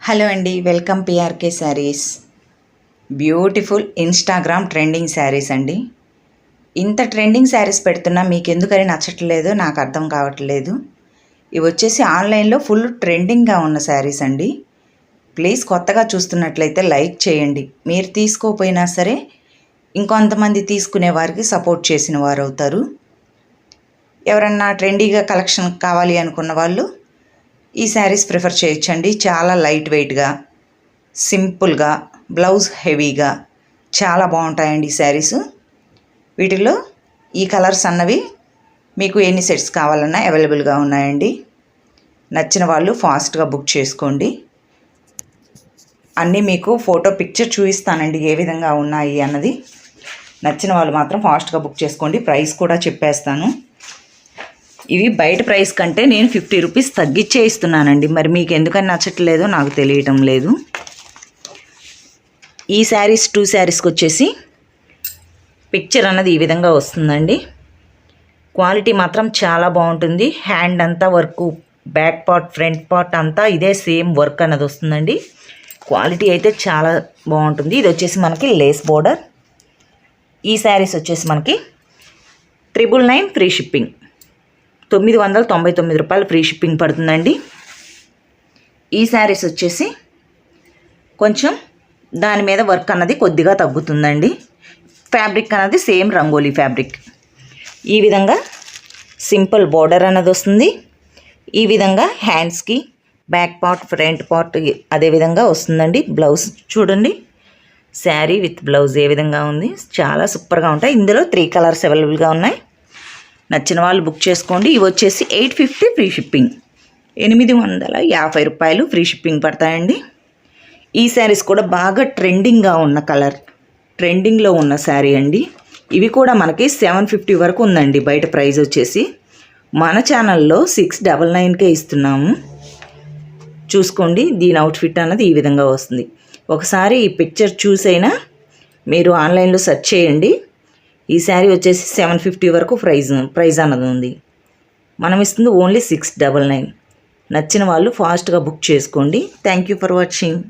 Hello అండి, welcome PRK saris. Beautiful Instagram trending saris అండి. ఇంత ట్రెండింగ్ శారీస్ పెడుతున్నా మీకు ఎందుకని నచ్చట్లేదో నాకు అర్థం కావట్లేదు. ఇవి వచ్చేసి ఆన్లైన్లో ఫుల్ ట్రెండింగ్గా ఉన్న శారీస్ అండి. ప్లీజ్ కొత్తగా చూస్తున్నట్లయితే లైక్ చేయండి. మీరు తీసుకోపోయినా సరే ఇంకొంతమంది తీసుకునే వారికి సపోర్ట్ చేసిన వారు అవుతారు. ఎవరన్నా ట్రెండీగా కలెక్షన్ కావాలి అనుకున్న వాళ్ళు ఈ శారీస్ ప్రిఫర్ చేయొచ్చండి. చాలా లైట్ వెయిట్గా, సింపుల్గా, బ్లౌజ్ హెవీగా చాలా బాగుంటాయండి ఈ శారీస్. వీటిలో ఈ కలర్స్ అన్నవి మీకు ఎన్ని సెట్స్ కావాలన్నా అవైలబుల్గా ఉన్నాయండి. నచ్చిన వాళ్ళు ఫాస్ట్గా బుక్ చేసుకోండి. అన్నీ మీకు ఫోటో పిక్చర్ చూపిస్తానండి ఏ విధంగా ఉన్నాయి అన్నది. నచ్చిన వాళ్ళు మాత్రం ఫాస్ట్గా బుక్ చేసుకోండి. ప్రైస్ కూడా చెప్పేస్తాను. ఇవి బయట ప్రైస్ కంటే నేను 50 రూపీస్ తగ్గించే ఇస్తున్నానండి. మరి మీకు ఎందుకని నచ్చట్లేదో నాకు తెలియటం లేదు. ఈ శారీస్ 2 శారీస్కి వచ్చేసి పిక్చర్ అన్నది ఈ విధంగా వస్తుందండి. క్వాలిటీ మాత్రం చాలా బాగుంటుంది. హ్యాండ్ అంతా work, back part, front part అంతా ఇదే సేమ్ వర్క్ అన్నది వస్తుందండి. క్వాలిటీ అయితే చాలా బాగుంటుంది. ఇది వచ్చేసి మనకి లేస్ బోర్డర్. ఈ శారీస్ వచ్చేసి మనకి 999 ఫ్రీ షిప్పింగ్, 999 రూపాయలు ఫ్రీ షిప్పింగ్ పడుతుందండి. ఈ శారీస్ వచ్చేసి కొంచెం దాని మీద వర్క్ అన్నది కొద్దిగా తగ్గుతుందండి. ఫ్యాబ్రిక్ అన్నది సేమ్ రంగోలీ ఫ్యాబ్రిక్. ఈ విధంగా సింపుల్ బోర్డర్ అన్నది వస్తుంది. ఈ విధంగా హ్యాండ్స్కి బ్యాక్ పార్ట్, ఫ్రంట్ పార్ట్ అదే విధంగా వస్తుందండి. బ్లౌజ్ చూడండి, శారీ విత్ బ్లౌజ్ ఏ విధంగా ఉంది. చాలా సూపర్గా ఉంటాయి. ఇందులో 3 కలర్స్ అవైలబుల్గా ఉన్నాయి. నచ్చిన వాళ్ళు బుక్ చేసుకోండి. ఇవి వచ్చేసి 850 ఫ్రీ షిప్పింగ్, 850 రూపాయలు ఫ్రీ షిప్పింగ్ పడతాయండి. ఈ శారీస్ కూడా బాగా ట్రెండింగ్గా ఉన్న కలర్, ట్రెండింగ్లో ఉన్న శారీ అండి. ఇవి కూడా మనకి 750 వరకు ఉందండి బయట ప్రైస్ వచ్చేసి. మన ఛానల్లో 699కే ఇస్తున్నాము. చూసుకోండి. దీని అవుట్ఫిట్ అన్నది ఈ విధంగా వస్తుంది. ఒకసారి ఈ పిక్చర్ చూసైనా మీరు ఆన్లైన్లో సెర్చ్ చేయండి. ఈ శారీ వచ్చేసి 750 వరకు ప్రైజ్ అన్నది ఉంది. మనం ఇస్తుంది ఓన్లీ 699. నచ్చిన వాళ్ళు ఫాస్ట్గా బుక్ చేసుకోండి. Thank you for watching.